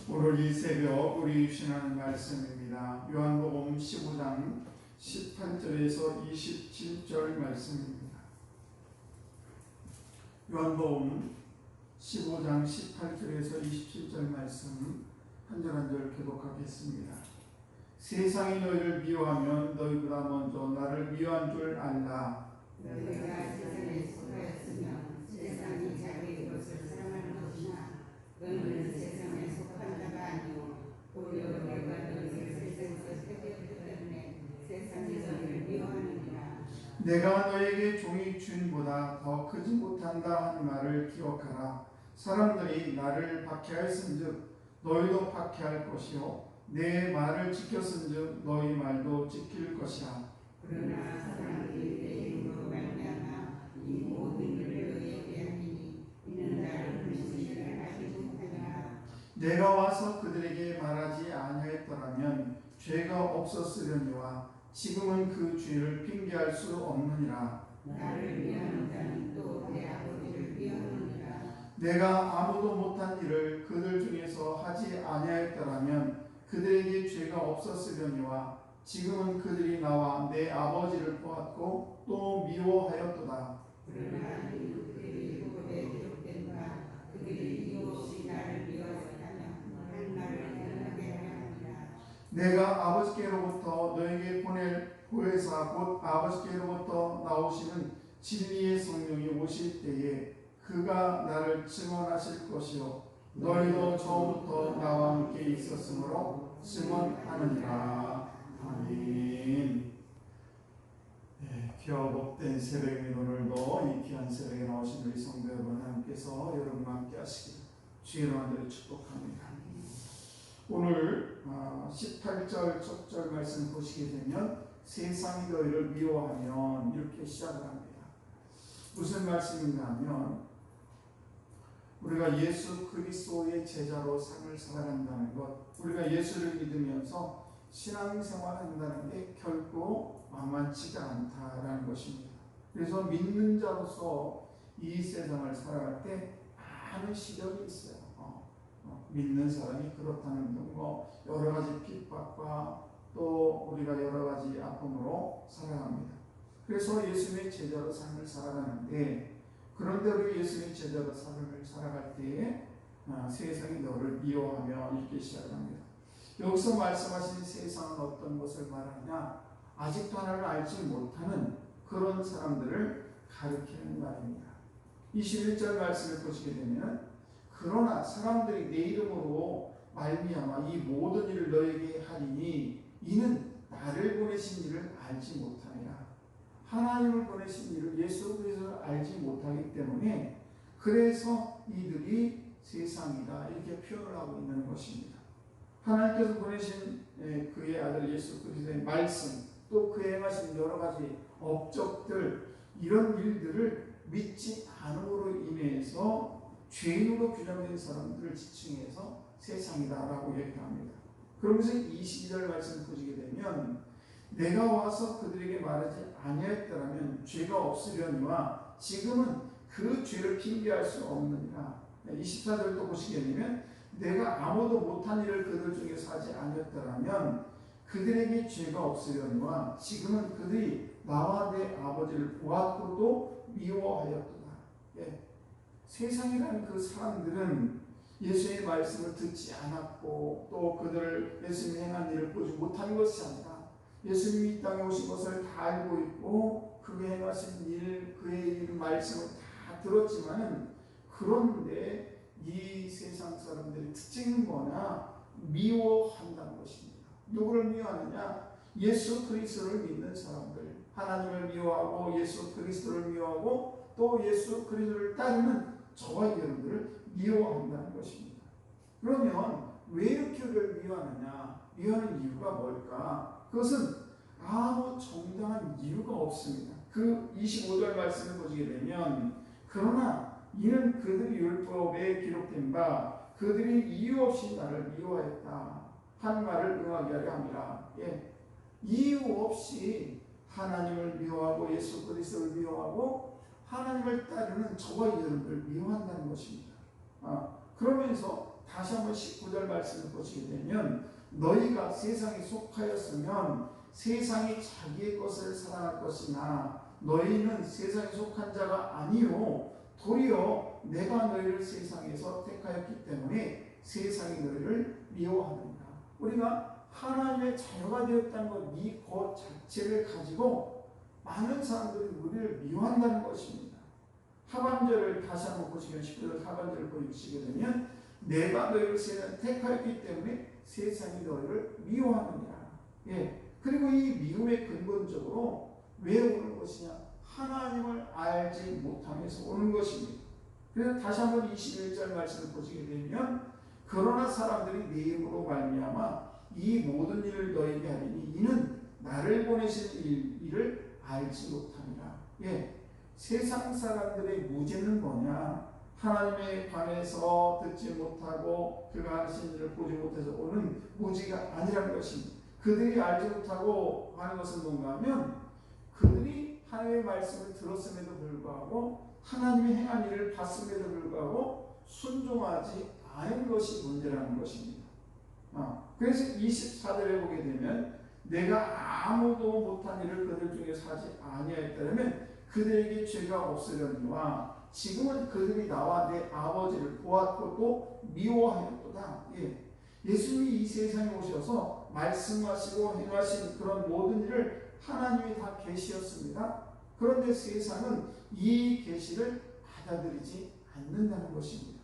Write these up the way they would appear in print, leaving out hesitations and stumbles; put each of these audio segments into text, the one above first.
오늘 이 새벽 우리 주시는 말씀입니다. 요한복음 15장 18절에서 27절 말씀입니다. 요한복음 15장 18절에서 27절 말씀 한 절 한 절 교독하겠습니다. 세상이 너희를 미워하면 너희보다 먼저 나를 미워한 줄 알라. 너희가 세상에 속하였으면 세상이 자기의 것을 사랑하는 것이나 너희는 세상에 속한 자가 아니요 오히려 내가 너희를 세상에서 택했기 때문에 세상이 너희를 미워하느니라. 내가 너에게 종이 주인보다 더 크지 못한다 하는 말을 기억하라. 사람들이 나를 박해하였은즉 너희도 박해할 것이요 내 말을 지켰은즉 너희 말도 지킬 것이라. 그러나 사람들이 내 이름으로 말미암아 이 모든 일을 너희에게 하리니 이는 나를 보내신 이를 알지 못하니라. 내가 와서 그들에게 말하지 아니하였더라면 죄가 없었으려니와 지금은 그 죄를 핑계할 수 없느니라. 나를 미워하는 자는 또 내 아버지를 미워하느니라. 내가 아무도 못한 일을 그들 중에서 하지 아니하였더라면 그들에게 죄가 없었으려니와 지금은 그들이 나와 내 아버지를 보았고 또 미워하였도다. 그러나 그들이 율법에 기록된 바 그들이 이유 없이 나를 미워하였다며 한 말을 변하게 하느니라. 내가 아버지께로부터 너에게 보낼 보혜사 곧 아버지께로부터 나오시는 진리의 성령이 오실 때에 그가 나를 증언하실 것이요 너희도 처음부터 나와 함께 있었으므로 증언하느니라. 아멘. 귀하고 복된 새벽인 오늘도 이 귀한 새벽에 나오신 우리 성도 여러분 함께서 여러분과 함께 하시길 주의 이름으로 축복합니다. 오늘 18절 첫 절 말씀 보시게 되면 세상이 너희를 미워하면 이렇게 시작을 합니다. 무슨 말씀인가 하면 우리가 예수 그리스도의 제자로 삶을 살아간다는 것, 우리가 예수를 믿으면서 신앙생활을 한다는 게 결코 만만치가 않다라는 것입니다. 그래서 믿는 자로서 이 세상을 살아갈 때 많은 시련이 있어요. 믿는 사람이 그렇다는 등 여러 가지 핍박과 또 우리가 여러 가지 아픔으로 살아갑니다. 그래서 예수님의 제자로 삶을 살아가는데 그런데 우리 예수님의 제자로 삶을 살아갈 때에 세상이 너를 미워하며 이렇게 시작합니다. 여기서 말씀하신 세상은 어떤 것을 말하냐? 아직도 하나님을 알지 못하는 그런 사람들을 가리키는 말입니다. 21절 말씀을 보시게 되면 그러나 사람들이 내 이름으로 말미암아 이 모든 일을 너에게 하리니 이는 나를 보내신 이를 알지 못하니라. 하나님을 보내신 이를 예수 그리스도를 알지 못하기 때문에 그래서 이들이 세상이다 이렇게 표현을 하고 있는 것입니다. 하나님께서 보내신 그의 아들 예수 그리스도의 말씀, 또 그의 행하신 여러 가지 업적들, 이런 일들을 믿지 않음으로 인해서 죄인으로 규정된 사람들을 지칭해서 세상이다라고 얘기합니다. 그러면서 22절 말씀 보시게 되면 내가 와서 그들에게 말하지 아니하였더라면 죄가 없으려니와 지금은 그 죄를 핑계할 수 없느니라. 24절도 보시게 되면 내가 아무도 못한 일을 그들 중에서 하지 아니었더라면 그들에게 죄가 없으려니와 지금은 그들이 나와 내 아버지를 보았고도 미워하였도다. 세상이라는 그 사람들은 예수의 말씀을 듣지 않았고 또 그들을 예수님이 행한 일을 보지 못한 것이 아니라 예수님이 이 땅에 오신 것을 다 알고 있고 그의 행하신 일, 그의 말씀을 다 들었지만은 그런데 이 세상 사람들의 특징은 뭐냐? 미워한다는 것입니다. 누구를 미워하느냐? 예수 그리스도를 믿는 사람들, 하나님을 미워하고 예수 그리스도를 미워하고 또 예수 그리스도를 따르는 저와 여러분들을 미워한다는 것입니다. 그러면 왜 이렇게 우리를 미워하느냐? 미워하는 이유가 뭘까? 그것은 아무 정당한 이유가 없습니다. 그 25절 말씀을 보시게 되면 그러나 이는 그들의 율법에 기록된 바 그들이 이유 없이 나를 미워했다 한 말을 응하게 하려 함이라. 이유 없이 하나님을 미워하고 예수 그리스도를 미워하고 하나님을 따르는 저와 여러분을 미워한다는 것입니다. 그러면서 다시 한번 19절 말씀을 보시게 되면 너희가 세상에 속하였으면 세상이 자기의 것을 사랑할 것이나 너희는 세상에 속한 자가 아니요 도리어 내가 너희를 세상에서 택하였기 때문에 세상이 너희를 미워하느니라. 우리가 하나님의 자녀가 되었다는 것, 이 것 자체를 가지고 많은 사람들이 우리를 미워한다는 것입니다. 하반절을 다시 한번 보시면 19절 하반절을 보시게 되면 내가 너희를 세상에 택하였기 때문에 세상이 너희를 미워하느니라. 그리고 이 미움의 근본적으로 왜 오는 것이냐? 하나님을 알지 못하면서 오는 것입니다. 그래서 다시 한번 21절 말씀을 보시게 되면 그러나 사람들이 내 이름으로 말미암아 이 모든 일을 너희에게 하리니 이는 나를 보내신 일을 알지 못함이라. 세상 사람들의 무죄는 뭐냐? 하나님에 관해서 듣지 못하고 그가 하신 일을 보지 못해서 오는 무죄가 아니라는 것입니다. 그들이 알지 못하고 하는 것은 뭔가 하면 그들이 하나님의 말씀을 들었음에도 불구하고 하나님의 행한 일을 봤음에도 불구하고 순종하지 않은 것이 문제라는 것입니다. 그래서 24절에 보게 되면 내가 아무도 못한 일을 그들 중에서 하지 아니하였다면 그들에게 죄가 없으려니와 지금은 그들이 나와 내 아버지를 보았고 또 미워하였도다. 예수님이 이 세상에 오셔서 말씀하시고 행하신 그런 모든 일을 하나님이 다 계시였습니다. 그런데 세상은 이 계시를 받아들이지 않는다는 것입니다.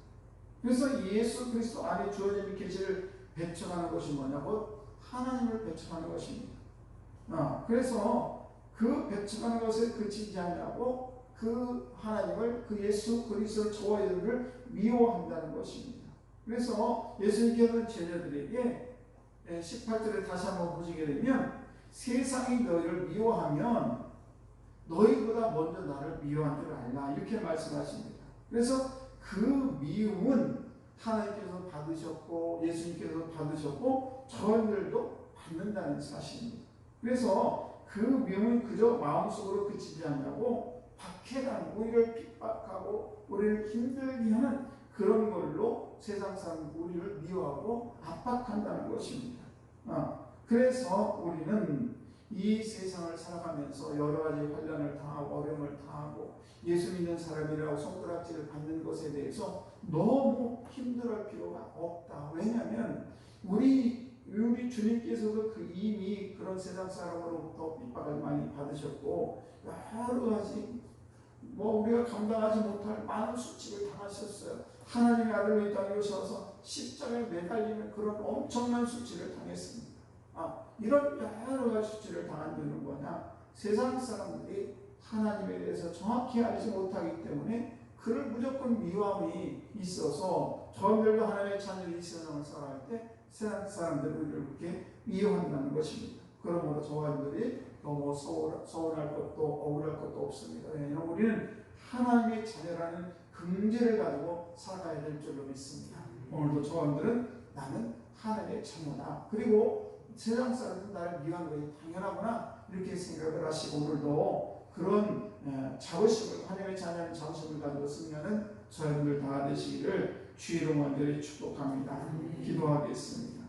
그래서 예수 그리스도 안에 주어진 계시를 배척하는 것이 뭐냐고? 하나님을 배척하는 것입니다. 그래서 그 배척하는 것에 그치지 않냐고 그 하나님을, 그 예수 그리스도를 저와 여러분을 미워한다는 것입니다. 그래서 예수님께서는 제자들에게 18절에 다시 한번 보시게 되면 세상이 너희를 미워하면 너희보다 먼저 나를 미워한 줄 알라 이렇게 말씀하십니다. 그래서 그 미움은 하나님께서 받으셨고 예수님께서 받으셨고 저희들도 받는다는 사실입니다. 그래서 그 미움은 그저 마음속으로 그치지 않냐고 박해당 우리를 핍박하고 우리를 힘들게 하는 그런 걸로 세상 사람 우리를 미워하고 압박한다는 것입니다. 그래서 우리는 이 세상을 살아가면서 여러 가지 환난을 당하고 어려움을 당하고 예수 믿는 사람이라고 손가락질을 받는 것에 대해서 너무 힘들어할 필요가 없다. 왜냐하면 우리 주님께서도 이미 그런 세상 사람으로부터 핍박을 많이 받으셨고 여러 가지 우리가 감당하지 못할 많은 수치를 당하셨어요. 하나님의 아들로 이 땅에 오셔서 십자가에 매달리는 그런 엄청난 수치를 당했습니다. 이런 여러 가지 수치를 당한 이유는 뭐냐? 세상 사람들이 하나님에 대해서 정확히 알지 못하기 때문에 그를 무조건 미워함이 있어서 저들도 하나님의 자녀들이 이 세상을 살아갈 때 세상 사람들을 우리를 그렇게 미워한다는 것입니다. 그러므로 저들이 너무 서운할 것도 억울할 것도 없습니다. 왜냐하면 우리는 하나님의 자녀라는 긍지를 가지고 살아가야 될 줄로 믿습니다. 오늘도 저들은 나는 하나님의 자녀다. 그리고 세상 사람들은 나를 미워하는 것이 당연하구나 이렇게 생각을 하시고 오늘도 그런 자부심을 하나님의 자녀는 자부심을 가지고 승리하는 저희들 다 되시기를 주의 이름으로 간절히 축복합니다. 기도하겠습니다.